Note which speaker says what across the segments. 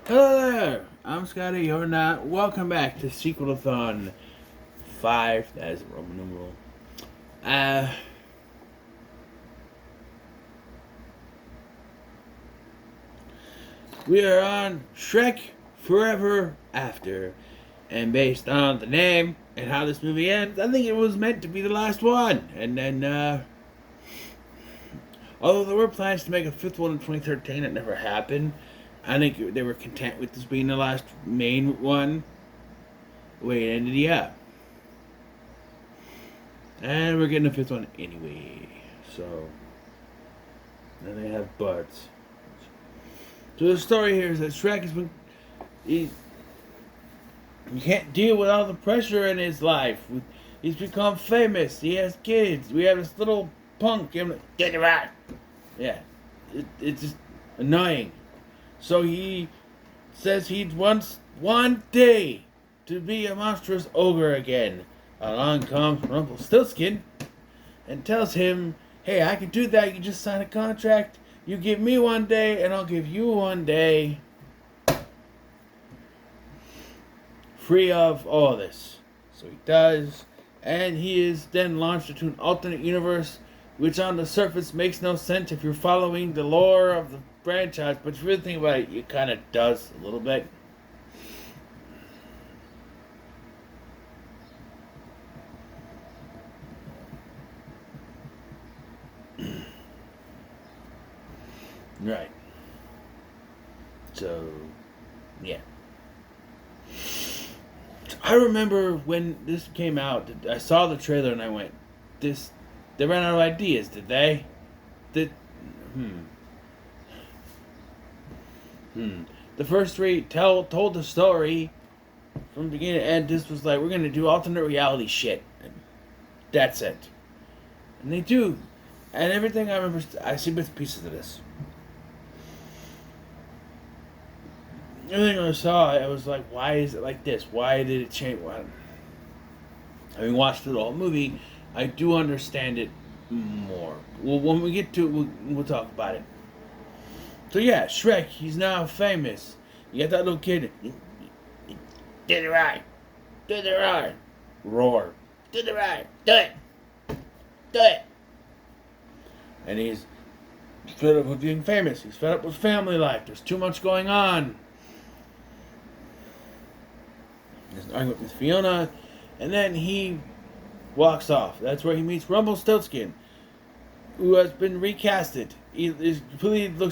Speaker 1: Hello there! I'm Scotty, you're not. Welcome back to Sequel-A-Thon 5. That is a Roman numeral. Uh, we are on Shrek Forever After. And based on the name and how this movie ends, I think it was meant to be the last one. And then, although there were plans to make a fifth one in 2013, it never happened. I think they were content with this being the last main one. The way it ended, yeah. And we're getting a fifth one anyway. So, then they have buds. So the story here is that Shrek has been... He can't deal with all the pressure in his life. He's become famous. He has kids. We have this little punk. Get it right. Yeah. It's just annoying. So he says he wants one day to be a monstrous ogre again. Along comes Rumpelstiltskin and tells him, hey, I can do that. You just sign a contract. You give me one day, and I'll give you one day. Free of all this. So he does. And he is then launched into an alternate universe, which on the surface makes no sense if you're following the lore of the franchise. But if you really think about it, it kind of does a little bit. Right. So, yeah. I remember when this came out, I saw the trailer and I went, they ran out of ideas, did they? Did, hmm. The first three told the story from beginning to end. This was like, we're going to do alternate reality shit. And that's it. And they do. And everything I remember, I see bits and pieces of this. Everything I saw, I was like, why is it like this? Why did it change? Why? Having watched the whole movie, I do understand it more. Well, when we get to it, we'll talk about it. So yeah, Shrek, he's now famous. You got that little kid. Did it right. Did it right. Roar. Did it right. Do it. Do it. And he's fed up with being famous. He's fed up with family life. There's too much going on. There's an argument with Fiona. And then he walks off. That's where he meets Rumpelstiltskin, who has been recasted. He looks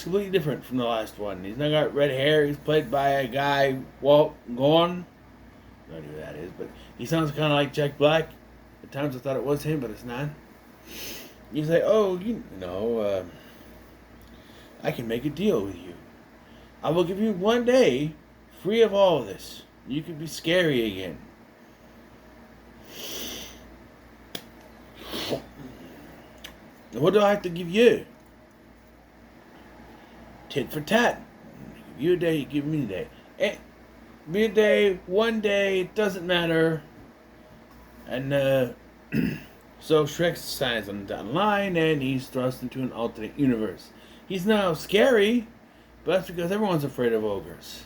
Speaker 1: completely different from the last one. He's now got red hair. He's played by a guy, Walt Gorn. I don't know who that is, but he sounds kind of like Jack Black. At times I thought it was him, but it's not. He's like, oh, I can make a deal with you. I will give you one day free of all of this. You can be scary again. What do I have to give you? Tit for tat. Give you a day, you give me a day. Be a day, one day, it doesn't matter. And so Shrek signs on the dotted line and he's thrust into an alternate universe. He's now scary, but that's because everyone's afraid of ogres.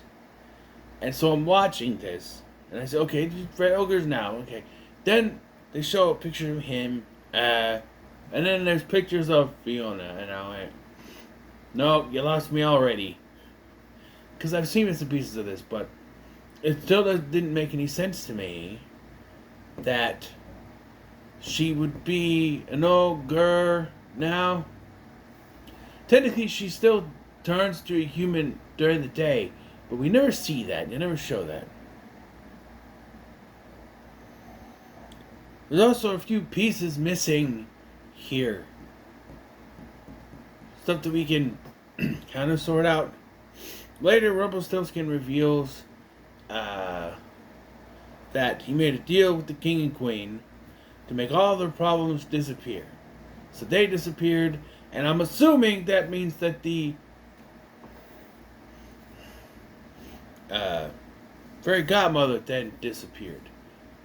Speaker 1: And so I'm watching this, and I say, okay, you're afraid of ogres now, okay. Then they show a picture of him, and then there's pictures of Fiona, and I went, no, you lost me already. Because I've seen bits and pieces of this, but it still didn't make any sense to me that she would be an ogre now. Technically, she still turns to a human during the day, but we never see that. They never show that. There's also a few pieces missing here. Stuff that we can kind of sort out. Later, Rumpelstiltskin reveals that he made a deal with the king and queen to make all their problems disappear. So they disappeared, and I'm assuming that means that the fairy godmother then disappeared.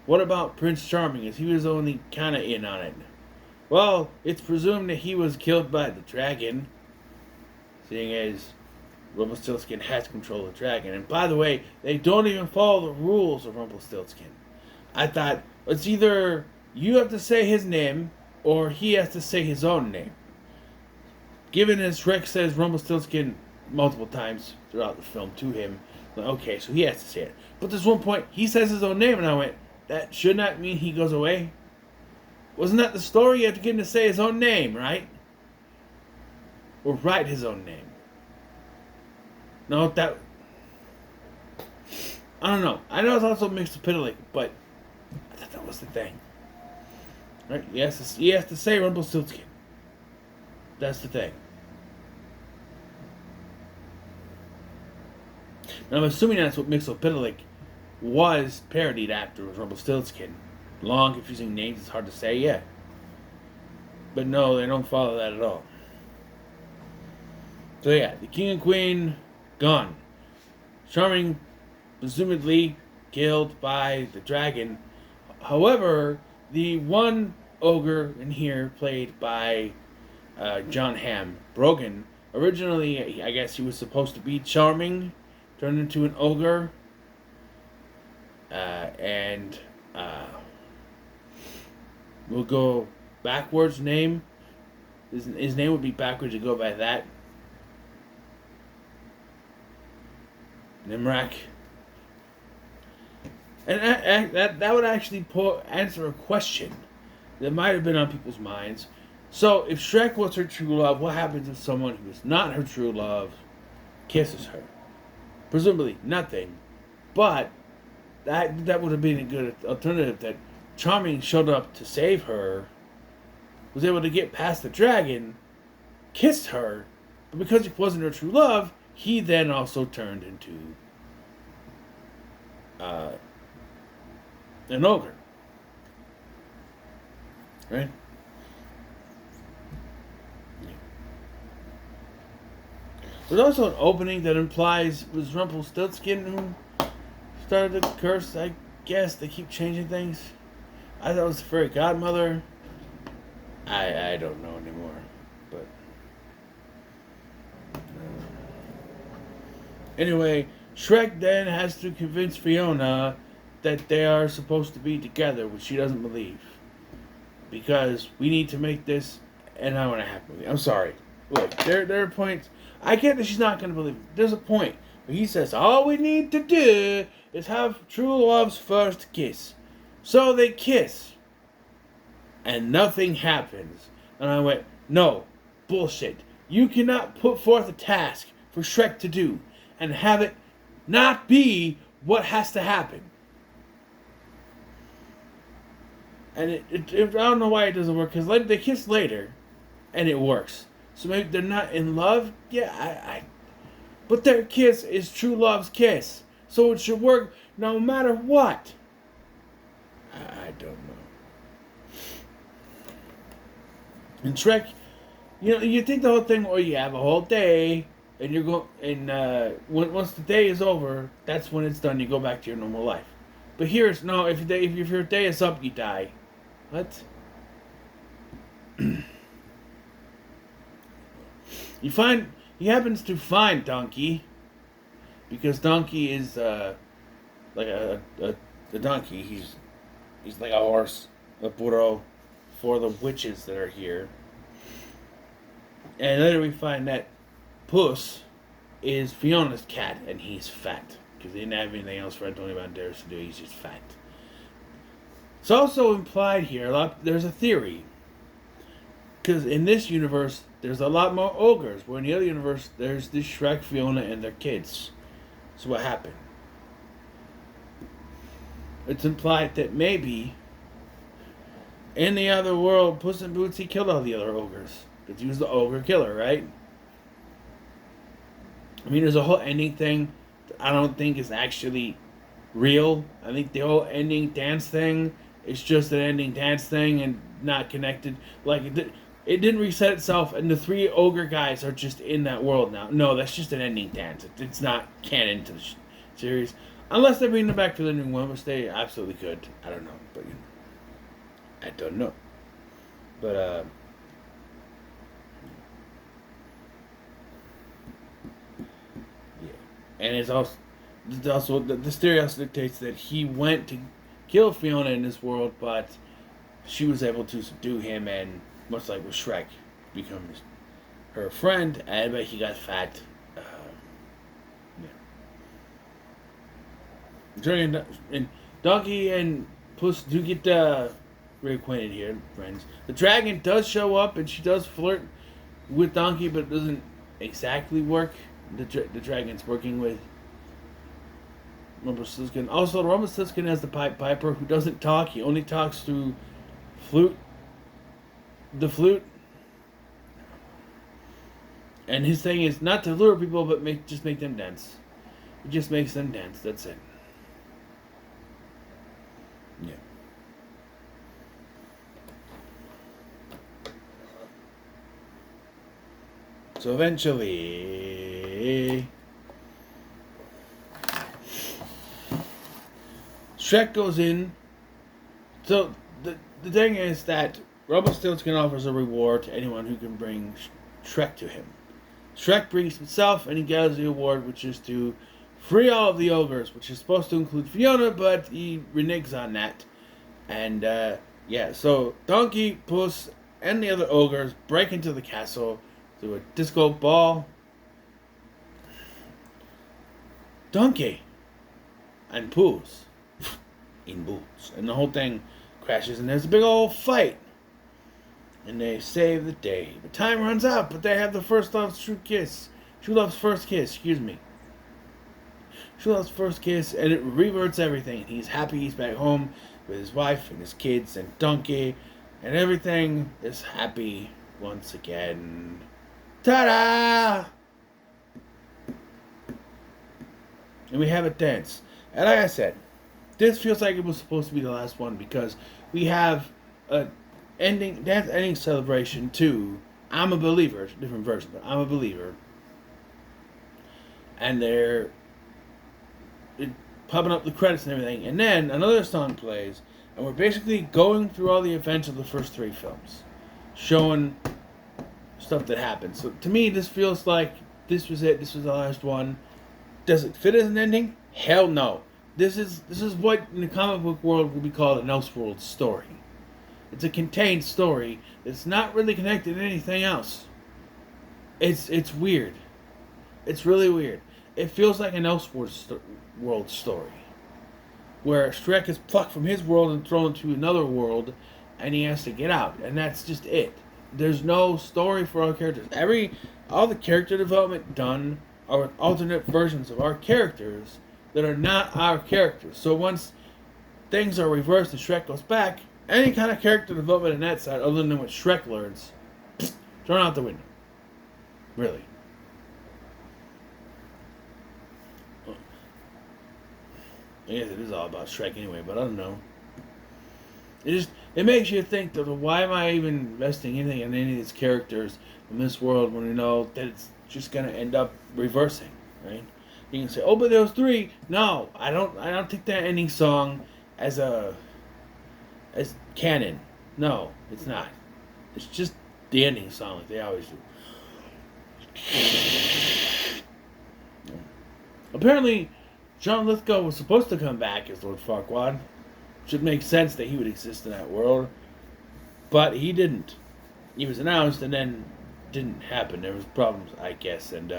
Speaker 1: What about Prince Charming, as he was only kind of in on it? Well, it's presumed that he was killed by the dragon, seeing as Rumpelstiltskin has control of the dragon. And by the way, they don't even follow the rules of Rumpelstiltskin. I thought it's either you have to say his name or he has to say his own name. Given as Shrek says Rumpelstiltskin multiple times throughout the film to him, okay, so he has to say it. But there's one point he says his own name, and I went, that should not mean he goes away. Wasn't that the story? You have to get him to say his own name, right? Or write his own name. No, that... I don't know. I know it's also mixed with Piddly, but I thought that was the thing. Right? He has to say Rumpelstiltskin. That's the thing. Now, I'm assuming that's what Mixopiddly was parodied after, was Rumpelstiltskin. Long, confusing names, it's hard to say, yeah. But no, they don't follow that at all. So yeah, the king and queen, gone. Charming, presumably killed by the dragon. However, the one ogre in here, played by John Hamm, Brogan, originally, I guess he was supposed to be charming, turned into an ogre, and we'll go backwards name. His name would be backwards to go by that. Nimrak. And that would actually answer a question that might have been on people's minds. So, if Shrek was her true love, what happens if someone who is not her true love kisses her? Presumably nothing. But that would have been a good alternative, that Charming showed up to save her, was able to get past the dragon, kissed her, but because it wasn't her true love, he then also turned into an ogre. Right? There's also an opening that implies it was Rumpelstiltskin who started the curse. I guess they keep changing things. I thought it was the fairy godmother. I don't know anymore. But anyway, Shrek then has to convince Fiona that they are supposed to be together, which she doesn't believe. Because we need to make this an hour and a half movie. I'm sorry. Look, there are points. I get that she's not going to believe it. There's a point where he says, all we need to do is have true love's first kiss. So they kiss. And nothing happens. And I went, no, bullshit. You cannot put forth a task for Shrek to do and have it not be what has to happen. And I don't know why it doesn't work, because they kiss later, and it works. So maybe they're not in love? Yeah, but their kiss is true love's kiss. So it should work no matter what. I don't know. And Shrek, you think the whole thing, or you have a whole day, and you're going, and once the day is over, that's when it's done. You go back to your normal life. But here it's no. If your day is up, you die. What? He happens to find Donkey, because Donkey is like a donkey. He's like a horse, a burro, for the witches that are here. And later we find that Puss is Fiona's cat, and he's fat, because he didn't have anything else for Antonio Banderas to do. He's just fat. It's also implied here, there's a theory, because in this universe, there's a lot more ogres, where in the other universe, there's this Shrek, Fiona, and their kids. So what happened? It's implied that maybe, in the other world, Puss in Boots, he killed all the other ogres. Because he was the ogre killer, right? I mean, there's a whole ending thing that I don't think is actually real. I think the whole ending dance thing is just an ending dance thing and not connected. Like, it didn't reset itself, and the three ogre guys are just in that world now. No, that's just an ending dance. It's not canon to the series. Unless they're bringing it back for the new one, which they absolutely could. I don't know. But, I don't know. But, And it's also the story also dictates that he went to kill Fiona in this world, but she was able to subdue him, and much like with Shrek, becomes her friend. And but he got fat. Yeah. And Donkey and Puss do get reacquainted here, friends. The dragon does show up, and she does flirt with Donkey, but it doesn't exactly work. The dragon's working with Rumpelstiltskin. Also, Rumpelstiltskin has the Pied Piper who doesn't talk. He only talks through flute. The flute. And his thing is not to lure people, but just make them dance. It just makes them dance. That's it. Yeah. So eventually, Shrek goes in. So the thing is that Rumpelstiltskin offers a reward to anyone who can bring Shrek to him. Shrek brings himself, and he gathers the award, which is to free all of the ogres, which is supposed to include Fiona, but he reneges on that. And yeah, so Donkey, Puss, and the other ogres break into the castle through a disco ball. Donkey and Puss in boots, and the whole thing crashes, and there's a big old fight. And they save the day. But time runs out, but they have the first love's true kiss. True love's first kiss, excuse me. True love's first kiss, and it reverts everything. He's happy he's back home with his wife and his kids and Donkey, and everything is happy once again. Ta-da! And we have a dance. And like I said, this feels like it was supposed to be the last one because we have a dance ending celebration to I'm a Believer. It's a different version, but I'm a Believer. And they're popping up the credits and everything. And then another song plays, and we're basically going through all the events of the first three films, showing stuff that happened. So to me, this feels like this was it. This was the last one. Does it fit as an ending? Hell no. This is what in the comic book world would be called an Elseworld story. It's a contained story that's not really connected to anything else. It's weird. It's really weird. It feels like an Elseworld story, where Shrek is plucked from his world and thrown into another world, and he has to get out, and that's just it. There's no story for our characters. All the character development done are with alternate versions of our characters that are not our characters. So once things are reversed and Shrek goes back, any kind of character development on that side, other than what Shrek learns, thrown out the window. Really. I guess it is all about Shrek anyway, but I don't know. It makes you think that why am I even investing anything in any of these characters in this world when you know that it's just gonna end up reversing, right? You can say, oh, but there was three. No, I don't take that ending song as canon. No, it's not. It's just the ending song like they always do. Apparently, John Lithgow was supposed to come back as Lord Farquaad. Should make sense that he would exist in that world. But he didn't. He was announced and then didn't happen. There was problems, I guess, and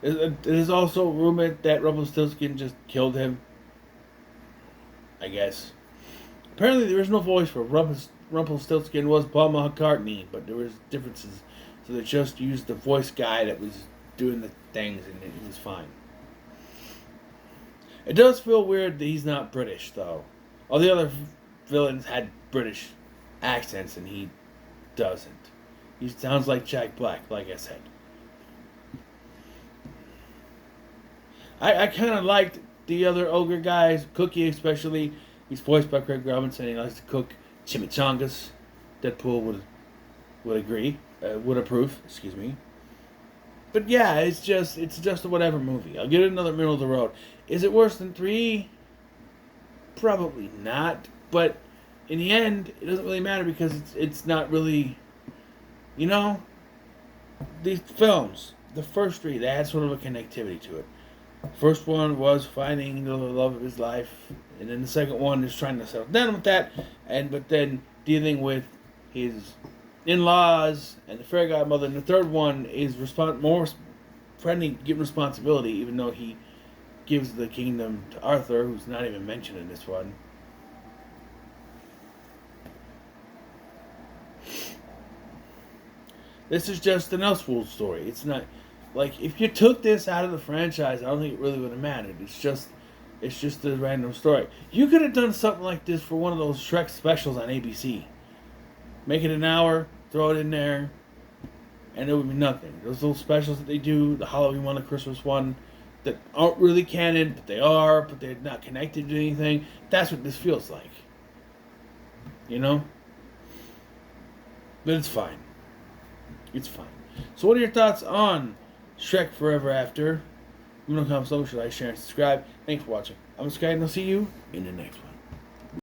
Speaker 1: it is also rumored that Rumpelstiltskin just killed him. I guess. Apparently, the original voice for Rumpelstiltskin was Paul McCartney, but there was differences, so they just used the voice guy that was doing the things, and it was fine. It does feel weird that he's not British, though. All the other villains had British accents, and he doesn't. He sounds like Jack Black, like I said. I kind of liked the other ogre guys, Cookie especially. He's voiced by Craig Robinson. He likes to cook chimichangas. Deadpool would agree, would approve. Excuse me. But yeah, it's just a whatever movie. I'll give it another middle of the road. Is it worse than 3? Probably not. But in the end, it doesn't really matter because it's not really, you know. these films, the first three, they had sort of a connectivity to it. First one was finding the love of his life, and then the second one is trying to settle down with that, but then dealing with his in-laws and the fairy godmother. And the third one is more friendly, giving responsibility, even though he gives the kingdom to Arthur, who's not even mentioned in this one. This is just an Elseworld story. It's not like if you took this out of the franchise, I don't think it really would have mattered. It's just a random story. You could have done something like this for one of those Shrek specials on ABC. Make it an hour, throw it in there, and it would be nothing. Those little specials that they do, the Halloween one, the Christmas one, that aren't really canon, but they are, but they're not connected to anything. That's what this feels like. You know? But it's fine. It's fine. So what are your thoughts on Shrek Forever After? Leave a comment below, like, share, and subscribe. Thanks for watching. I'm Sky, and I'll see you in the next one.